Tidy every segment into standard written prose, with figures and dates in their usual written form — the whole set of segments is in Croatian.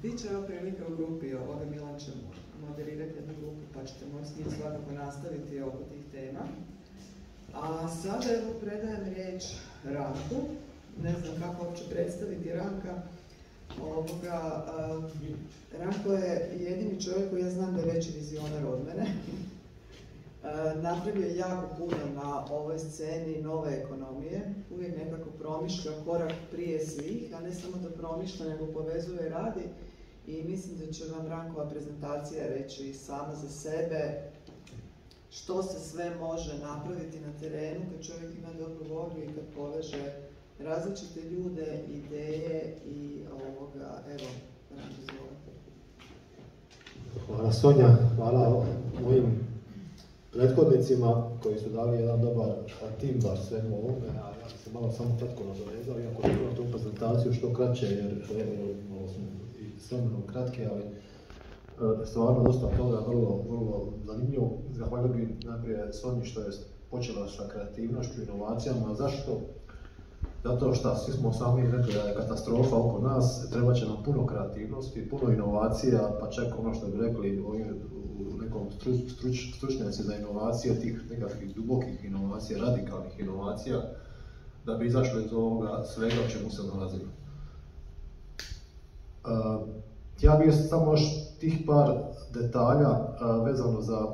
Bit će ova prilika u grupi ovoga, Milan će moderirati jednu grupu, pa ćete moći s njim svakako nastaviti oko tih tema. A sada evo predajem riječ Ranku. Ne znam kako uopće predstaviti Ranka. Ranko je jedini čovjek koji ja znam da je veći vizionar od mene. Napravio je jako puno na ovoj sceni nove ekonomije. Uvijek nekako promišlja korak prije svih, a ne samo da promišlja, nego povezuje i radi. I mislim da će vam Rankova prezentacija reći sama za sebe što se sve može napraviti na terenu kad čovjek ima dobru volju i kad poveže različite ljude, ideje i ovoga, evo, Ranko, izvolite. Hvala Sonja, hvala mojim prethodnicima koji su dali jedan dobar timbar svemu ovome, a ja sam se malo samo kratko nadovezao, iako ću imati tu prezentaciju što kraće, jer malo smo i s vremenom kratke, ali stvarno dosta toga, vrlo zanimljivo. Zahvalio bih najprije Sonji što je počela sa kreativnošću, inovacijama. Zašto? Zato što svi smo sami rekli da je katastrofa oko nas, treba će nam puno kreativnosti, puno inovacija, pa čak ono što bi rekli u nekom stručnjaci za inovacije, tih nekakvih dubokih inovacija, radikalnih inovacija, da bi izašli iz ovoga svega o čemu se nalazimo. Ja bih samo još tih par detalja vezano za,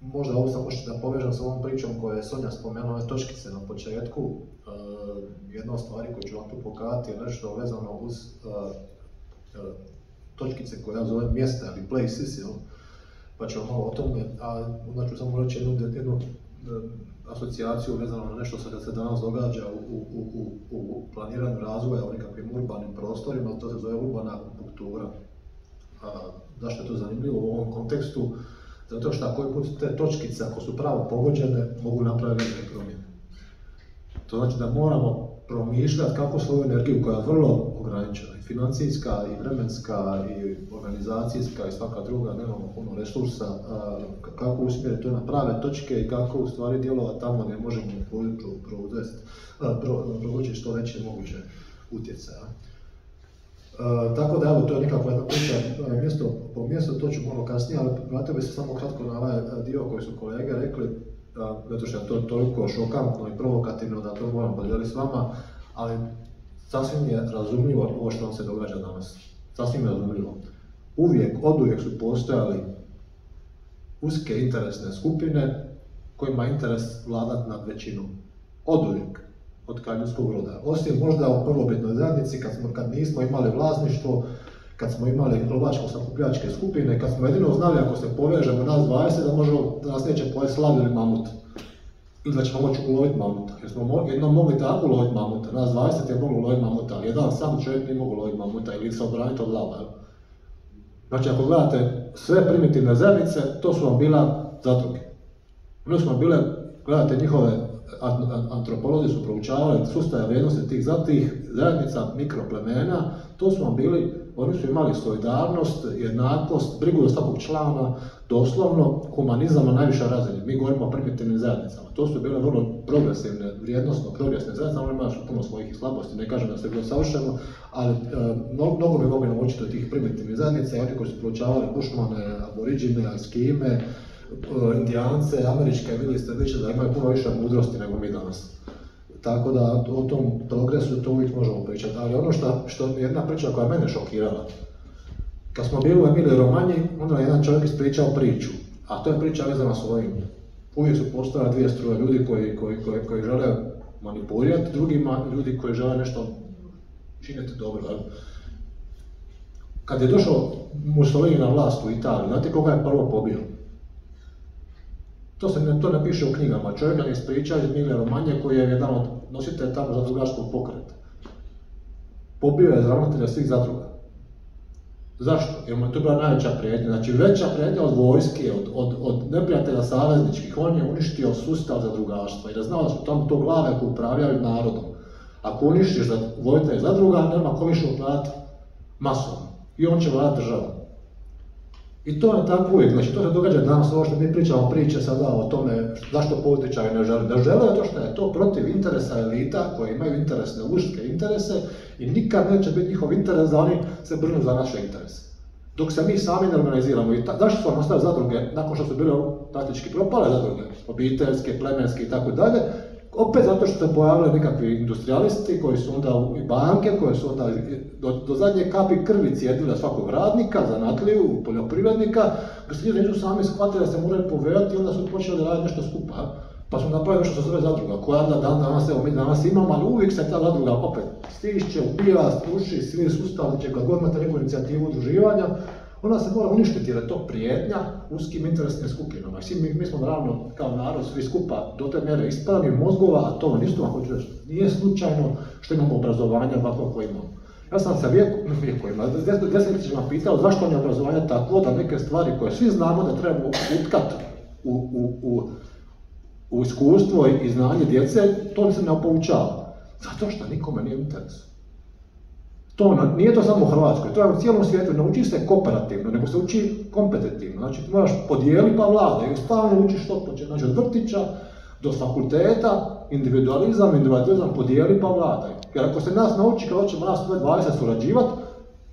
možda ovo samo da povežem s ovom pričom koju je Sonja spomenula, ove točkice na početku. Jedna od stvari koju ću vam tu pokazati je nešto vezano uz točkice koje ja zovem mjesta ili places, pa ću vam malo o tome, a onda ću samo reći jednu asocijaciju vezano na nešto što se danas događa u planiranju razvoja u nekakvim urbanim prostorima, to se zove urbana akupunktura. Zašto je to zanimljivo u ovom kontekstu? Zato što koji put te točkice, ako su pravo pogođene, mogu napraviti velike promjene. To znači da moramo promišljati kako svoju energiju, koja je vrlo ograničena, i financijska, i vremenska, i organizacijska, i svaka druga, nemamo puno resursa, kako usmjeriti to na prave točke i kako u stvari djelovati tamo gdje možemo provući što veće moguće utjecaja. Tako da, evo, to je nekakva jedna priča mjesto po mjestu, to ću malo kasnije, ali vratio bih se samo kratko na ovaj dio koji su kolege rekli, zato što je to toliko šokantno i provokativno da to moram podijeliti s vama, ali sasvim je razumljivo ovo što vam se događa danas. Sasvim je razumljivo. Oduvijek su postojali uske interesne skupine kojima je interes vladati nad većinom. Oduvijek. Od kad ljudskog roda. Osim možda u prvobitnoj zajednici, kad nismo imali vlasništvo, kad smo imali lovačko-sakupljačke skupine, kad smo jedino znali ako se povežemo nas 20 da možemo da nas neće pojesti slav ili mamut. Ili da ćemo moći uloviti mamuta. Jer smo jednom mogli tako uloviti mamuta. Nas 20 je moglo uloviti mamuta, ali jedan sam čovjek nije mogao uloviti mamuta ili se obraniti od lava. Znači ako gledate sve primitivne zajednice, to su vam bila zadruge. Ono su vam bile, gledate njihove antropolozi su proučavali sustave vrijednosti tih zajednica, mikroplemena, to su vam bili, oni su imali solidarnost, jednakost, brigu za svakog člana, doslovno humanizam na najvišoj razini. Mi govorimo o primitivnim zajednicama. To su bile vrlo progresivne, vrijednosno progresivne zajednice, oni imaju puno svojih i slabosti, ne kažem da se bilo savršeno, ali mnogo bi mogli naučiti od tih primitivnih zajednica i oni koji su proučavali Bušmane, Aboriđine, Eskime, Indijance, američke, vidjeli ste više da imaju puno više mudrosti nego mi danas. Tako da o tom progresu to uvijek možemo pričati, ali ono što je jedna priča koja je mene šokirala. Kad smo bili u Emiliji Romanji, onda je jedan čovjek ispričao priču, a to je priča vezana s ovim. Uvijek su postojale dvije struje, ljudi koji žele manipulirati drugima, ljudi koji žele nešto činiti dobro. Kad je došao Mussolini na vlast u Italiji, znate koga je prvo pobio? To ne piše u knjigama. Čovjek nam je ispričao iz Emilije Romanje koji je jedan od nositelja tamo zadrugarskog pokreta. Pobio je ravnatelja svih zadruga. Zašto? Jer mu je to bila najveća prijetnja. Znači veća prijetnja od vojske, od neprijatelja savezničkih. On je uništio sustav zadrugarstva i da znao da su tamo to glave koje upravljaju narodom. Ako uništiš vojitelja zadruga, nema ko više upravljati masom. I on će vladati državom. I to je tako uvijek, znači to se događa danas, ovo što mi pričamo priče sada o tome zašto političari ne žele. Ne žele to što je to protiv interesa elita koji imaju interesne, uske interese i nikad neće biti njihov interes da oni se brinu za naše interese. Dok se mi sami ne organiziramo i zašto su vam ostale zadruge nakon što su bile praktički propale zadruge, obiteljske, plemenske i tako dalje, opet zato što se pojavili nekakvi industrialisti koji su onda i banke koje su onda do zadnje kapi krvi cijedile svakog radnika, zanatliju, poljoprivrednika, da se ljudi nisu sami shvatili da se moraju povezati i onda su počeli raditi nešto skupa. Pa su napravili nešto što se zove zadruga, koja onda danas, evo mi danas imamo, ali uvijek se ta zadruga opet stišće, upija, struši, svi sustav, će kad god imate neku inicijativu udruživanja, ona se mora uništiti jer je to prijetnja uskim interesnim skupinama. Mi smo naravno kao narod svi skupa do te mjere ispravnih mozgova, a to isto vam hoću reći, nije slučajno što imamo obrazovanje ovako koje imamo. Ja sam se vjekovima, desetljećima pitao zašto je obrazovanje tako da neke stvari koje svi znamo da trebamo utkati u iskustvo i znanje djece, to se ne poučava. Zato što nikome nije interes. Nije to samo u Hrvatskoj, to je u cijelom svijetu, ne uči se kooperativno, nego se uči kompetitivno. Znači, ti moraš podijeliti pa vladaj, stalno učiš što počne, znači od vrtića do fakulteta, individualizam, podijeli pa vladaj. Jer ako se nas nauči kao ćemo nas 20 surađivati,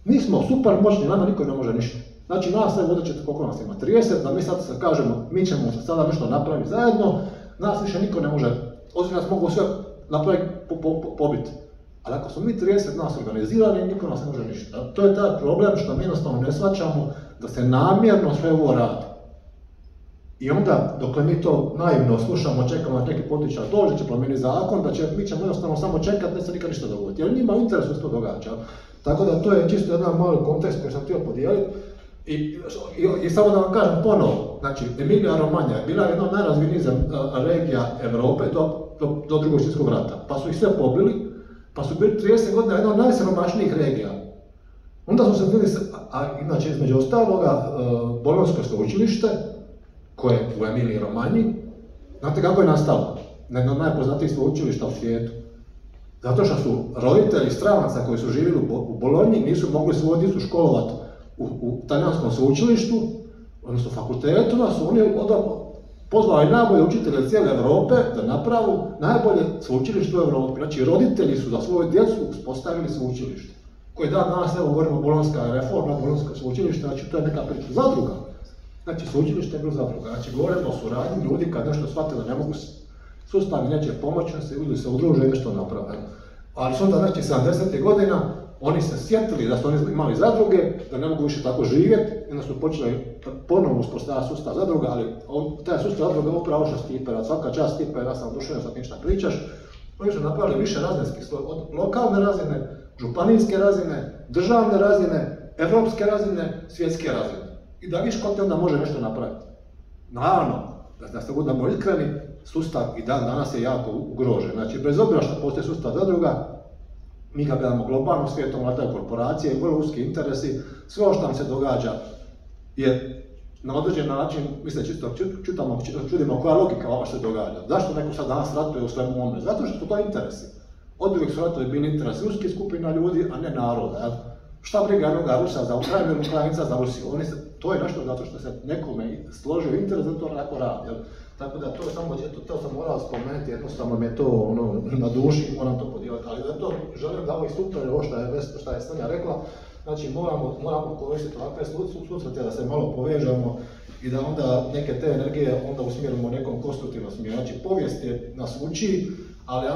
mi smo super moćni, nama niko ne može ništa. Znači, nas sve vodeće koliko nas ima 30, da mi sad se kažemo, mi ćemo sada nešto napraviti zajedno, nas više niko ne može, osim nas mogu sve napraviti pobiti. Ali ako smo mi 30 nas organizirani, niko nas ne može ništa. To je taj problem što mi jednostavno ne shvaćamo da se namjerno sve ovo radi. I onda, dokle mi to naivno slušamo, čekamo da neki političar dođe, će promijeniti zakon, mi ćemo jednostavno samo čekati, ne se nikad ništa dogoditi. Jer njima u interesu se to događa. Tako da to je čisto jedan mali kontekst koji sam htio podijeliti. I samo da vam kažem ponovo, znači Emilia Romagna je bila jedna od najrazvijenijih regija Europe do Drugog svjetskog rata. Pa su ih sve pobili, pa su bili 30 godina jedna od najsiromašnijih regija. Onda su se bili, a inače između ostaloga, Bolonjsko sveučilište, koje je u Emiliji Romagni, znate kako je nastalo? Jedno od najpoznatijih sveučilišta u svijetu. Zato što su roditelji stranaca koji su živjeli u Bolonji nisu mogli svoju djecu školovati u talijanskom sveučilištu, odnosno fakultetu, su oni pozvali najbolje učitelje cijele Europe da napravu najbolje sveučilište u Europi. Znači, roditelji su za svoju djecu uspostavili sveučilište. Koji danas, evo, govorimo bolonjska reforma, bolonjsko sveučilište, znači to je neka priča zadruga. Znači, sveučilište je bilo zadruga. Znači, govorimo o suradnji ljudi kad nešto shvate da ne mogu sustavi neće pomoći, ljudi se udruže i nešto naprave. Ali su onda, znači, 70. godina, oni se sjetili da su oni imali zadruge, da ne mogu više tako živjeti, i onda su počeli ponovno uspostaviti sustav zadruga, ali taj sustav zadruga je upravo što Stipe, svaka čast Stipe, ja sam oduševljen sa tim šta pričaš, oni su napravili više razinskih slojeva, od lokalne razine, županijske razine, državne razine, evropske razine, svjetske razine. I da viš ko te onda može nešto napraviti. Naravno, da se budemo iskreni, sustav i danas je jako ugrožen. Znači, bez obzira što postoji sustav zadruga, mi ga gledamo globalno svijetom, vladaju korporacije, vrlo uski interesi, sve ovo što nam se događa je na određen način, mi se čisto čudimo koja logika ovo što se događa. Zašto neko sad danas ratuje u svemu ovome? Zato što su to interesi. Oduvijek su ratovi bili interesi uskih skupina ljudi, a ne naroda. Šta briga jednoga Rusa za Ukrajinu ili Ukrajinca za Rusiju? To je nešto zato što se nekome složio interes da to tako radi. Tako da to je samo, to sam morao spomenuti, jednostavno mi je to na duši i moram to podijeliti. Ali zato želim da ovo i super, ovo što je Sonja rekla, znači moramo koristiti ovakve susrete da se malo povežemo i da onda neke te energije onda usmjerimo u nekom konstruktivnom smjeru. Znači povijest nas uči, ali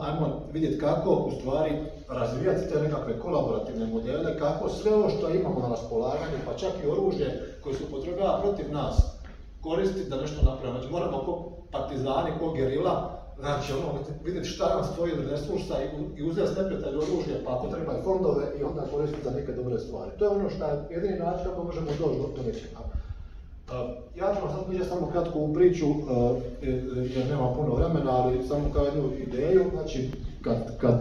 ajmo vidjeti kako u stvari razvijati te nekakve kolaborativne modele, kako sve ovo što imamo na raspolaganju, pa čak i oružje koje se upotrebljava protiv nas, koristiti da nešto napravimo. Znači moramo ko partizani, ko gerila, znači vidjeti šta nam stoji od resursa i uzeti neprijatelj oružje, pa ako treba i fondove i onda koristiti za neke dobre stvari. To je ono što je jedini način kako možemo doći do nečega. Ja ću vam sad pričati samo kratko u priču, jer nema puno vremena, ali samo kao jednu ideju, znači kad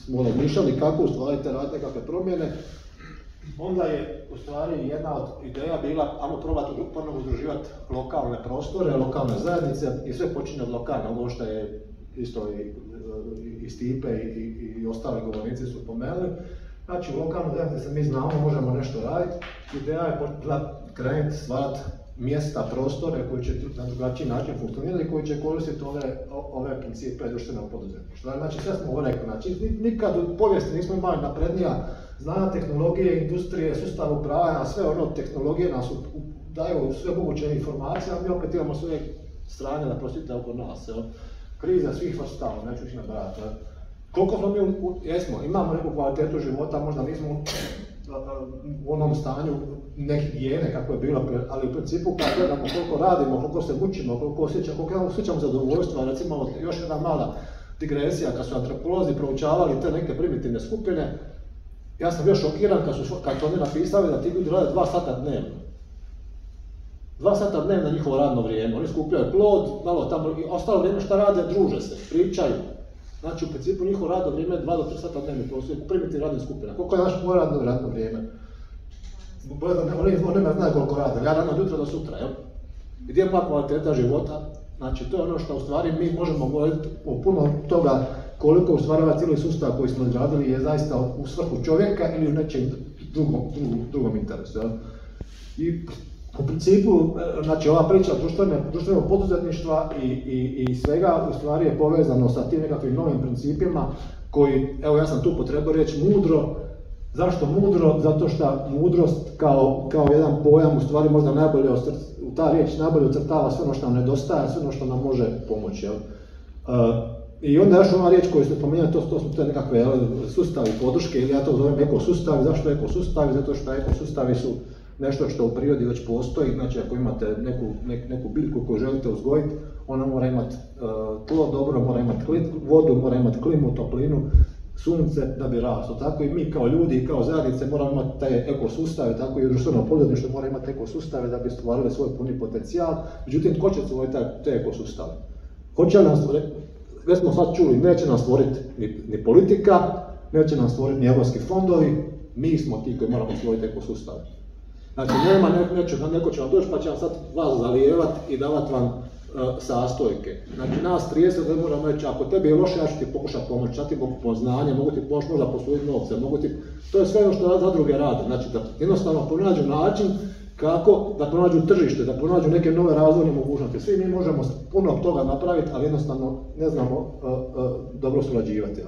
smo razmišljali kako u stvari te raditi nekakve promjene, onda je u stvari jedna od ideja bila, ajmo probati ponovno udruživati lokalne prostore, lokalne zajednice i sve počinje od lokalne, ovo što je isto i Stipe i ostali govornici su pomenuli. Znači u lokalnoj zajednici mi znamo, možemo nešto raditi, ideja je krenuti stvarati mjesta, prostore koji će na drugačiji način funkcionirati i koji će koristiti ove principe društvenog poduzetništva. Znači sve smo ovo rekli, znači nikad u povijesti nismo imali naprednija znanja, tehnologije, industrije, sustav upravljanja, sve ono tehnologije nas daju sve moguće informacije, a mi opet imamo sve strane da prosvjete oko nas. Kriza svih vrsta, neću ih nabrati. Koliko smo mi, imamo neku kvalitetu života, možda nismo u onom stanju neke higijene kako je bilo, ali u principu kad gledamo koliko radimo, koliko se mučimo, koliko osjećamo zadovoljstva, recimo još jedna mala digresija, kad su antropolozi proučavali te neke primitivne skupine, ja sam bio šokiran kad su oni napisali da ti ljudi rade 2 sata dnevno. 2 sata dnevno na njihovo radno vrijeme, oni skupljaju plod, malo tamo, i ostalo vrijeme šta rade, druže se, pričaju. Znači u principu njihovo radno vrijeme je 2 do 3 sata dnevno, primitivne radne skupine. Koliko je naše radno vrijeme? Oni ne znaju koliko rade, ja radim od jutra do sutra, jel? Gdje je moja kvaliteta života? Znači to je ono što u stvari mi možemo govoriti o puno toga koliko u stvari ovaj cijeli sustav koji smo izgradili je zaista u svrhu čovjeka ili u nečem drugom interesu, jel? I u principu, znači ova priča društvenog poduzetništva i svega u stvari je povezano sa tim nekakvim novim principima koji, evo ja sam tu potrebao reći mudro. Zašto mudro? Zato što mudrost kao jedan pojam u stvari možda najbolje, ta riječ najbolje ocrtava sve ono što nam nedostaje, sve ono što nam može pomoći. I onda još ona riječ koju ste pomenuli, to su te nekakve sustavi podrške, ili ja to zovem ekosustavi. Zašto ekosustavi? Zato što ekosustavi su nešto što u prirodi već postoji. Znači ako imate neku biljku koju želite uzgojiti, ona mora imati tlo dobro, mora imati vodu, mora imati klimu, toplinu, sunce da bi raslo. Tako i mi kao ljudi i kao zajednice moramo imati te ekosustave, tako i društveno poduzetništvo mora imati ekosustave da bi stvarili svoj puni potencijal. Međutim, tko će stvoriti te ekosustave? Hoće li nam stvoriti? Već smo sad čuli, neće nam stvoriti ni politika, neće nam stvoriti ni evropski fondovi, mi smo ti koji moramo stvoriti ekosustave. Znači, neko će vam doći pa će vam sad vas zalijevati i davati vam sastojke. Znači, nas 30 da moramo reći, ako tebi je loše, ja ću ti pokušati pomoći, ja ti mogu poznanje, mogu ti pomoći možda poslužiti novce, to je sve ono što zadruge rade. Znači, da jednostavno pronađu način kako da pronađu tržište, da pronađu neke nove razvojne mogućnosti. Svi mi možemo puno toga napraviti, ali jednostavno ne znamo dobro surađivati.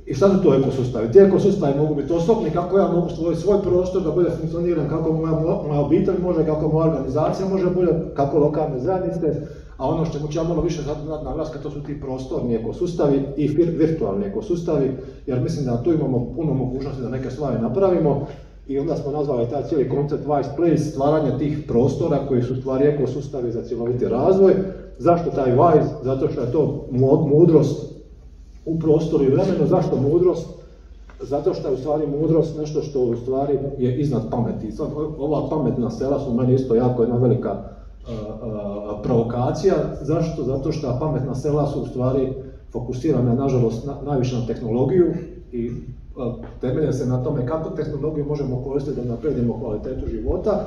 I šta su to ekosustavi? Ti ekosustavi mogu biti osobni, kako ja mogu stvoriti svoj prostor da bolje funkcioniram, kako moja obitelj može, kako moja organizacija može bolje, kako lokalne zajednice, a ono što ću ja malo više naglasiti, to su ti prostorni ekosustavi i virtualni ekosustavi, jer mislim da tu imamo puno mogućnosti da neke stvari napravimo i onda smo nazvali taj cijeli koncept Wise Place, stvaranje tih prostora koji su stvari ekosustavi za cjeloviti razvoj. Zašto taj Wise? Zato što je to mudrost u prostoru i vremenu. Zašto mudrost? Zato što je u stvari mudrost nešto što u stvari je iznad pameti. Sad, ova pametna sela su meni isto jako jedna velika provokacija. Zašto? Zato što pametna sela su u stvari fokusirane, nažalost, najviše na tehnologiju i temelje se na tome kako tehnologiju možemo koristiti da naprijedimo kvalitetu života.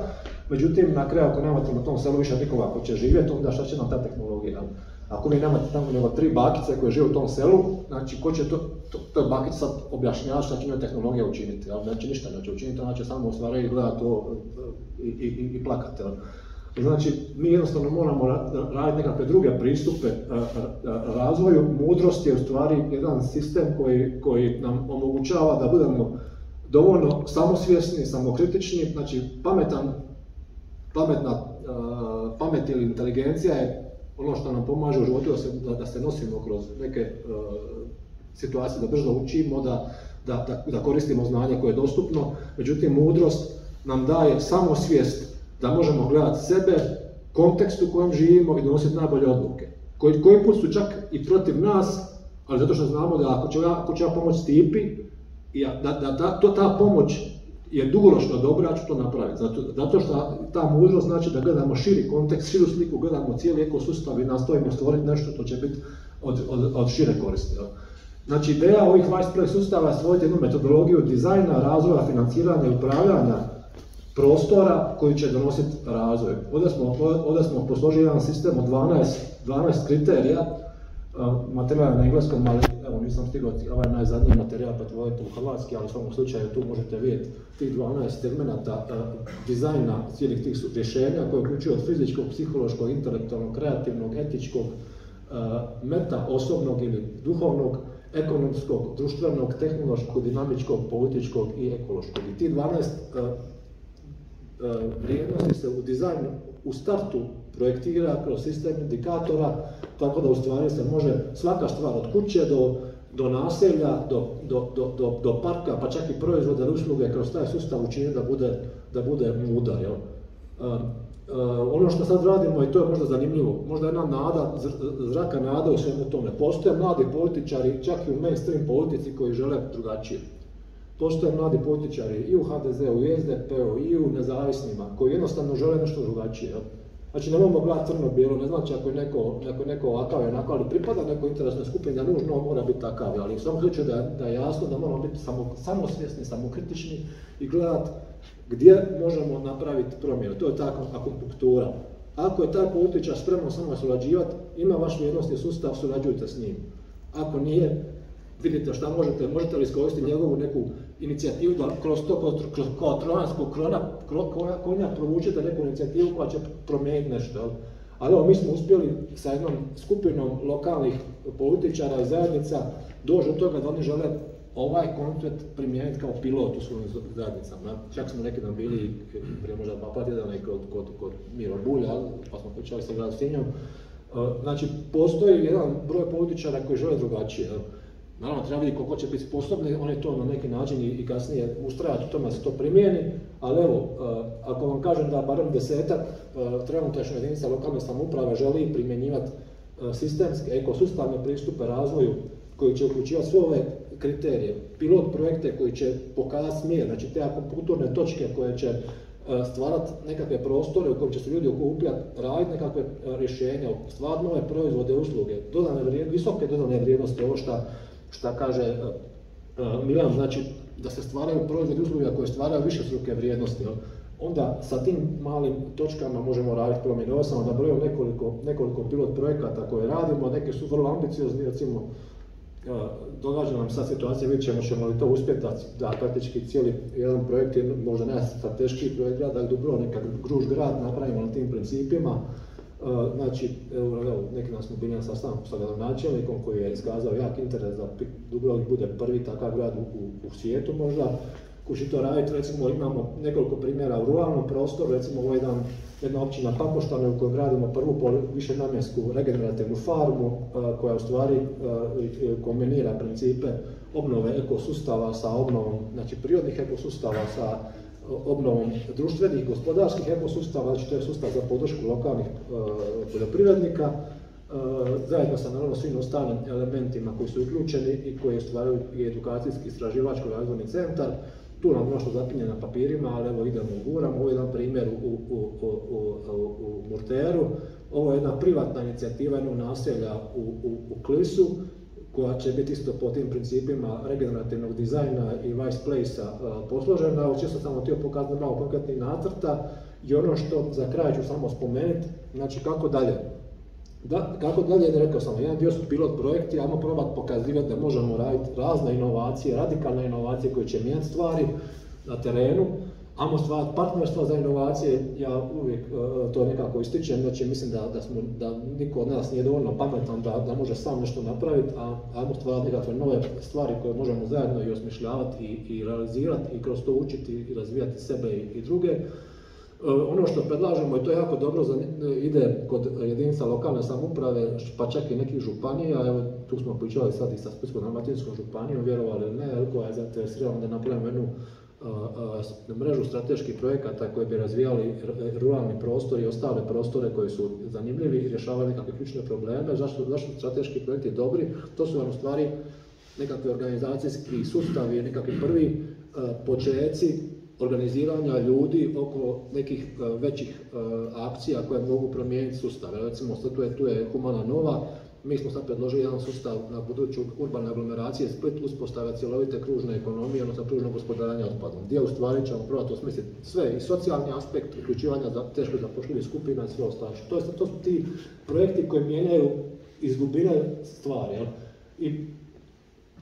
Međutim, na kraju, ako nemate na tom selu više nikoga ko će živjeti, onda šta će nam ta tehnologija? Ako vi nemate tamo nego 3 bakice koje žive u tom selu, znači ko će to bakice sad objašnjavati šta će njoj tehnologija učiniti? Znači ništa neće učiniti, ona će samo u stvari gledati to i plakati. Znači, mi jednostavno moramo raditi nekakve druge pristupe razvoju. Mudrost je u stvari jedan sistem koji nam omogućava da budemo dovoljno samosvjesni, samokritični. Znači, pamet ili inteligencija je ono što nam pomaže u životu da se nosimo kroz neke situacije, da brzo učimo, da koristimo znanje koje je dostupno. Međutim, mudrost nam daje samosvijest da možemo gledati sebe, kontekst u kojem živimo i donositi najbolje odluke. Koji put su čak i protiv nas, ali zato što znamo da ako ću ja pomoći Stipi, ta pomoć je dugoročno dobro, ja ću to napraviti. Zato što ta mudrost znači da gledamo širi kontekst, širu sliku, gledamo cijeli ekosustav i nastojimo stvoriti nešto što će biti od šire koristi. Znači, ideja ovih Wise Place sustava je stvoriti jednu metodologiju dizajna, razvoja, financiranja i upravljanja prostora koji će donositi razvoj. Ovdje smo posložili jedan sistem od 12 kriterija, materijal na engleskom, ali evo nisam stigao ovaj najzadnji materijal pretvoriti u hrvatski, ali u svom slučaju tu možete vidjeti tih 12 segmenata dizajna cijelih tih rješenja koje uključuju od fizičkog, psihološkog, intelektualnog, kreativnog, etičkog, meta, osobnog ili duhovnog, ekonomskog, društvenog, tehnološkog, dinamičkog, političkog i ekološkog. I ti 12 vrijednosti se u dizajnu u startu projektira kroz sistem indikatora, tako da u stvari se može svaka stvar od kuće do naselja, do parka, pa čak i proizvode ili usluge kroz taj sustav učiniti da bude mudar. Jel? Ono što sad radimo, i to je možda zanimljivo, možda jedna nada, zraka nada u svemu tome. Postoje mladi političari, čak i u mainstream politici, koji žele drugačije. Postoje mladi političari i u HDZ-u, i u SDP-u, i u nezavisnima, koji jednostavno žele nešto drugačije. Jel? Znači, ne moramo gledati crno-bijelo, ne znači ako je neko ovakav i onako, ali pripada nekoj interesnoj skupini, da nužno mora biti takav, ali u svom slučaju da je jasno da moramo biti samosvjesni, samokritični i gledati gdje možemo napraviti promjenu. To je ta akupunktura. Ako je taj političar spreman samo surađivati, ima vaš vrijednosni sustav, surađujte s njim. Ako nije, vidite šta možete li iskoristiti njegovu neku inicijativu da kroz to, kao trojanskog konja provučete neku inicijativu koja će promijeniti nešto. Ali evo, mi smo uspjeli sa jednom skupinom lokalnih političara i zajednica doći do toga da oni žele ovaj koncept primijeniti kao pilot u svojim zajednicama. Čak smo neki dan bili prije možda 2 tjedana i kod Miro Bulja, pa smo pričali sa grad Sinjom. Znači, postoji jedan broj političara koji žele drugačije. Naravno, treba vidjeti koliko će biti sposobni, oni to na neki način i kasnije ustrajati u tome da se to primijeni, ali evo, ako vam kažem da barem 10-ak trenutačno jedinica lokalne samouprave želi primjenjivati sistemske, ekosustavne pristupe razvoju koji će uključivati sve ove kriterije, pilot projekte koji će pokazati smjer, znači te akupunkturne točke koje će stvarati nekakve prostore u kojem će se ljudi okupljati, raditi nekakve rješenja, stvarati nove proizvode, usluge, visoke dodane vrijednosti, ovo šta kaže Milan, znači da se stvaraju proizvodi usluge koje stvaraju višestruke vrijednosti. Onda sa tim malim točkama možemo raditi promjene. Ovo sam nabrojao nekoliko pilot projekata koje radimo, neke su vrlo ambiciozni, recimo događa nam sad situacija, vidjet ćemo li to uspjeti da praktički cijeli jedan projekt je možda najstrateškiji projekt grada Dubrovnika, Gruž grad napravimo na tim principima. Znači, evo, neki nas smo bili na sastanku sa gradonačelnikom koji je iskazao jak interes da Dubrovnik bude prvi takav grad u svijetu možda. Kući to raditi, recimo imamo nekoliko primjera u ruralnom prostoru, recimo ovo je jedna općina Pakoštane u kojoj gradimo prvu višenamjensku regenerativnu farmu koja u stvari kombinira principe obnove ekosustava sa obnovom, znači prirodnih ekosustava sa obnovom društvenih, gospodarskih ekosustava, znači to je sustav za podršku lokalnih poljoprivrednika, zajedno sa naravno svim ostalim elementima koji su uključeni i koji stvaraju i edukacijski istraživačko-razvojni centar. Tu nam nešto zapinje na papirima, ali evo idemo u guramo. Ovo je jedan primjer u Murteru. Ovo je jedna privatna inicijativa jednog naselja u Klisu, koja će biti isto po tim principima regenerativnog dizajna i vice place-a posložena. Ovo čisto samo htio pokazati malo konkretnih nacrta i ono što za kraj ću samo spomenuti, znači kako dalje. Kako dalje, rekao sam, jedan dio su pilot projekti, ajmo probati pokazivati da možemo raditi razne inovacije, radikalne inovacije koje će mijenjati stvari na terenu, ajmo stvarati partnerstva za inovacije, ja uvijek to nekako ističem, znači mislim da niko od nas nije dovoljno pametan da može sam nešto napraviti, a ajmo stvarati nekakve nove stvari koje možemo zajedno i osmišljavati i realizirati i kroz to učiti i razvijati sebe i druge. Ono što predlažemo, i to je jako dobro, ide kod jedinica lokalne samouprave, pa čak i nekih županija, evo tu smo pričali sad i sa Splitsko-dalmatinskom županijom, vjerovali ili ne, koja je zainteresirana da napravimo jednu mrežu strateških projekata koji bi razvijali ruralni prostor i ostale prostore koji su zanimljivi i rješavali nekakve ključne probleme. Zašto strateški projekti dobri? To su vam u stvari nekakvi organizacijski sustavi, nekakvi prvi počeci organiziranja ljudi oko nekih većih akcija koje mogu promijeniti sustav. Recimo, tu je Humana Nova, mi smo sad predložili jedan sustav na buduću urbane aglomeracije Split, uspostave cjelovite kružne ekonomije, odnosno kružnog gospodarenja otpadom, gdje u stvari ćemo probati osmisliti sve i socijalni aspekt, uključivanja za teško zapošljivih skupina i sve ostalo. To su ti projekti koji mijenjaju iz dubine stvari. Jel? I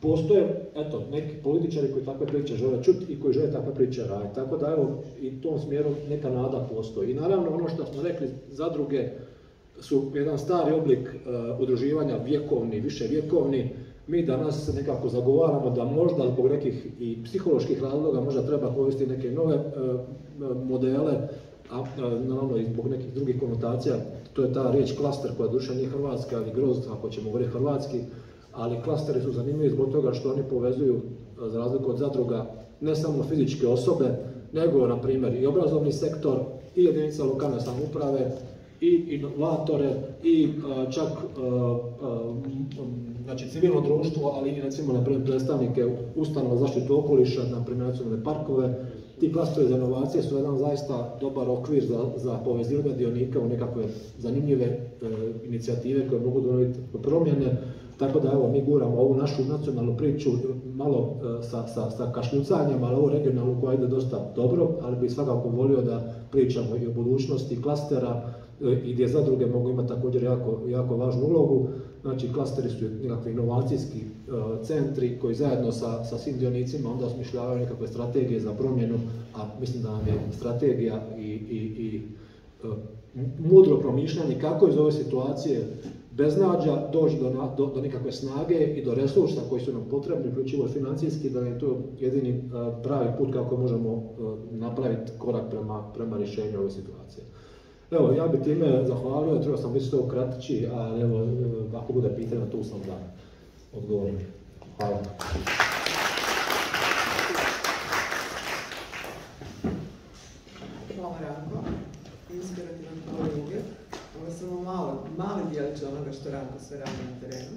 postoje, eto, neki političari koji takve priče žele čuti i koji žele takve priče raditi. Tako da, evo, i u tom smjeru neka nada postoji. I naravno, ono što smo rekli, zadruge su jedan stari oblik udruživanja, vjekovni, više vjekovni. Mi danas nekako zagovaramo da možda zbog nekih i psiholoških razloga možda treba koristiti neke nove modele, a naravno i zbog nekih drugih konotacija. To je ta riječ klaster koja duše nije hrvatska, ali grozd ako ćemo govoriti hrvatski, ali klasteri su zanimljivi zbog toga što oni povezuju, za razliku od zadruga, ne samo fizičke osobe, nego, na primjer, i obrazovni sektor, i jedinice lokalne samouprave, i inovatore, i čak znači, civilno društvo, ali i recimo, na primjer, predstavnike ustanova zaštitu okoliša, na primjer, nacionalne parkove. Ti klasteri za inovacije su jedan zaista dobar okvir za povezivanje dionika u nekakve zanimljive inicijative koje mogu donijeti promjene. Tako da, evo, mi guramo ovu našu nacionalnu priču malo sa kašljucanjem, ali ovu regionalnu koja ide dosta dobro, ali bi svakako volio da pričamo i o budućnosti klastera i gdje zadruge mogu imati također jako važnu ulogu. Znači, klasteri su nekakvi inovacijski centri koji zajedno sa svim dionicima onda osmišljavaju nekakve strategije za promjenu, a mislim da nam je strategija i mudro promišljanje kako iz ove situacije beznađa doći do nekakve snage i do resursa koji su nam potrebni, uključivo i financijski, da je to jedini pravi put kako možemo napraviti korak prema rješenju ove situacije. Evo, ja bih time zahvalio, trebao sam biti to kratići, ali evo, ako bude pitanja, tu sam da odgovorim. Hvala. Hvala Ranko, inspirativan tvoj uvjet. Ovo je samo mali dijelić onoga što Ranko sve radi na terenu.